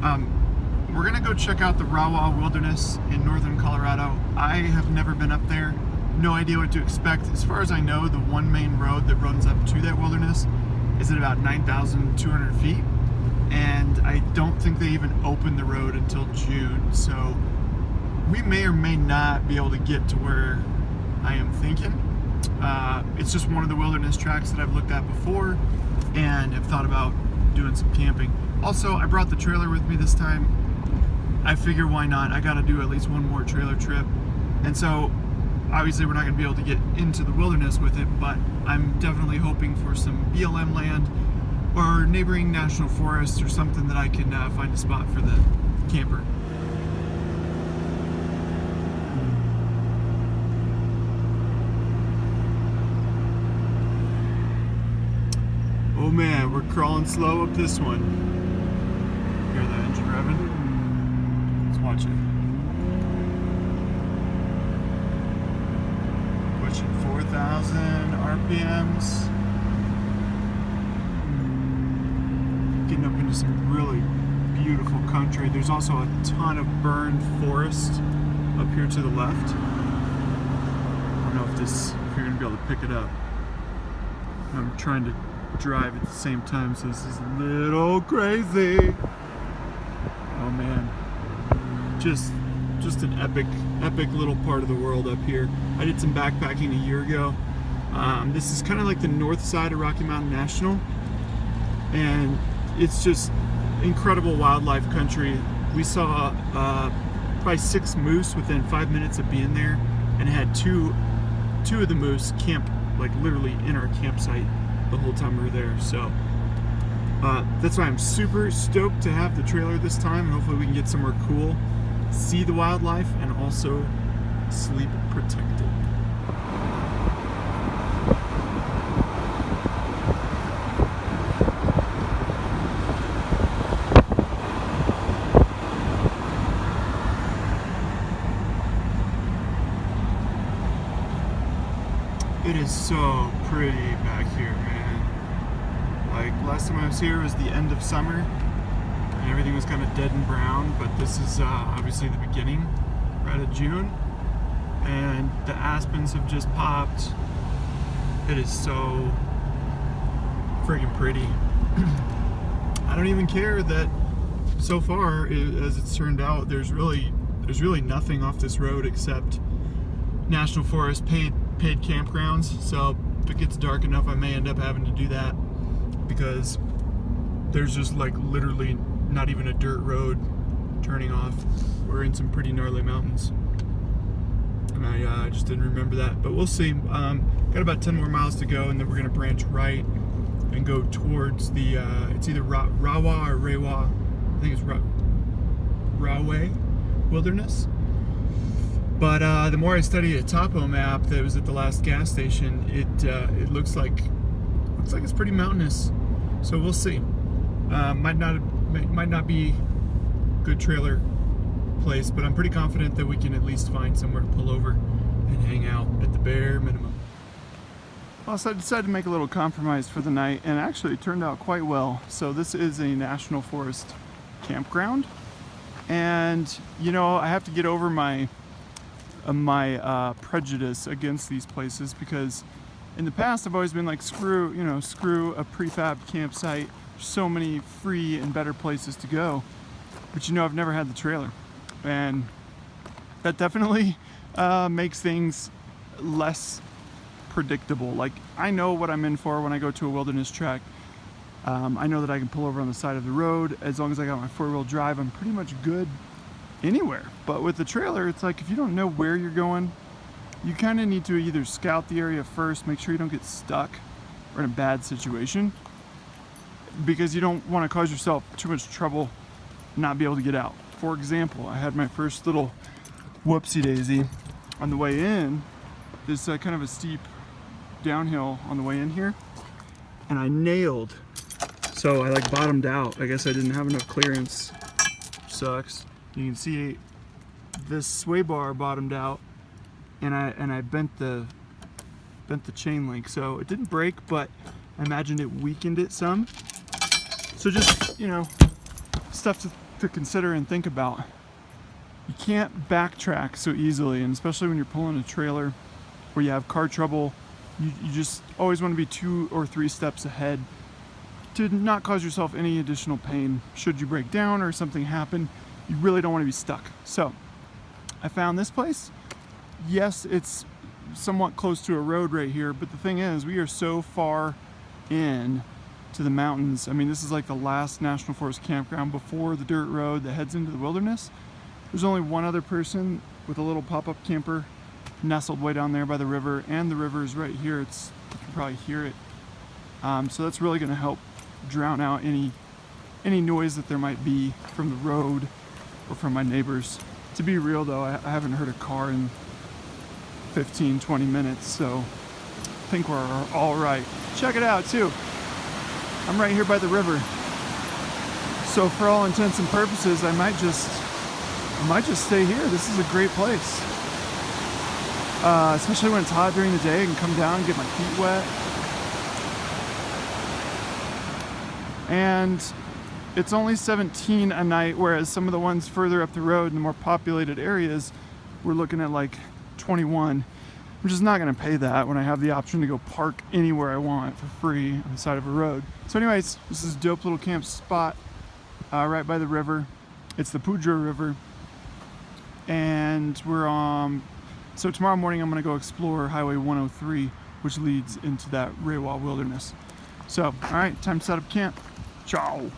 We're gonna go check out the Rawah Wilderness in northern Colorado. I have never been up there, no idea what to expect. As far as I know, the one main road that runs up to that wilderness is at about 9,200 feet, and I don't think they even opened the road until June, so we may or may not be able to get to where I am thinking. It's just one of the wilderness tracks that I've looked at before and have thought about doing some camping. Also, I brought the trailer with me this time. I figure why not? I gotta do at least one more trailer trip. And so, obviously we're not gonna be able to get into the wilderness with it, but I'm definitely hoping for some BLM land or neighboring national forests or something that I can find a spot for the camper. Oh man, we're crawling slow up this one. Hear the engine revving? Let's watch it. Pushing 4,000 RPMs. Getting up into some really beautiful country. There's also a ton of burned forest up here to the left. I don't know if you're gonna be able to pick it up. I'm trying to drive at the same time, so this is a little crazy. Oh man, just an epic little part of the world up here. I did some backpacking a year ago. This is kind of like the north side of Rocky Mountain National, and it's just incredible wildlife country. We saw probably 6 moose within 5 minutes of being there, and had two of the moose camp like literally in our campsite the whole time we were there. So that's why I'm super stoked to have the trailer this time, and hopefully we can get somewhere cool, see the wildlife, and also sleep protected. It is so pretty back here, man. Like, last time I was here was the end of summer, and everything was kind of dead and brown, but this is obviously the beginning, right of June, and the aspens have just popped. It is so freaking pretty. I don't even care that so far, as it's turned out, there's really nothing off this road except national forest paid campgrounds. So if it gets dark enough, I may end up having to do that, because there's just like literally not even a dirt road turning off. We're in some pretty gnarly mountains, and I just didn't remember that, but we'll see. Got about 10 more miles to go, and then we're gonna branch right and go towards the it's either Rawah or Rawah. I think it's Rawah Wilderness. But the more I study a topo map that was at the last gas station, it looks like it's pretty mountainous. So we'll see. Might not be good trailer place, but I'm pretty confident that we can at least find somewhere to pull over and hang out at the bare minimum. Also, I decided to make a little compromise for the night, and actually it turned out quite well. So this is a national forest campground, and you know, I have to get over my prejudice against these places, because in the past I've always been like, screw a prefab campsite. There's so many free and better places to go, but you know, I've never had the trailer, and that definitely makes things less predictable. Like, I know what I'm in for when I go to a wilderness track. I know that I can pull over on the side of the road. As long as I got my 4-wheel drive, I'm pretty much good anywhere. But with the trailer, it's like, if you don't know where you're going, you kind of need to either scout the area first, make sure you don't get stuck or in a bad situation, because you don't want to cause yourself too much trouble not be able to get out. For example, I had my first little whoopsie daisy on the way in. This kind of a steep downhill on the way in here, and I nailed. So I like bottomed out. I guess I didn't have enough clearance. Sucks. You can see this sway bar bottomed out, and I bent the chain link. So it didn't break, but I imagine it weakened it some. So just, you know, stuff to to consider and think about. You can't backtrack so easily, and especially when you're pulling a trailer where you have car trouble, you just always want to be 2 or 3 steps ahead to not cause yourself any additional pain. Should you break down or something happen, you really don't want to be stuck. So I found this place. Yes, it's somewhat close to a road right here, but the thing is, we are so far in to the mountains. I mean, this is like the last National Forest campground before the dirt road that heads into the wilderness. There's only one other person with a little pop-up camper nestled way down there by the river, and the river is right here. You can probably hear it. So that's really going to help drown out any noise that there might be from the road or from my neighbors. To be real though, I haven't heard a car in 15-20 minutes, so I think we're all right. Check it out too. I'm right here by the river, so for all intents and purposes, I might just stay here. This is a great place, especially when it's hot during the day. I can come down and get my feet wet. And it's only 17 a night, whereas some of the ones further up the road in the more populated areas, we're looking at like 21. I'm just not gonna pay that when I have the option to go park anywhere I want for free on the side of a road. So anyways, this is a dope little camp spot right by the river. It's the Pudra River. And we're so tomorrow morning I'm gonna go explore Highway 103, which leads into that Rawah Wilderness. So, all right, time to set up camp. Ciao.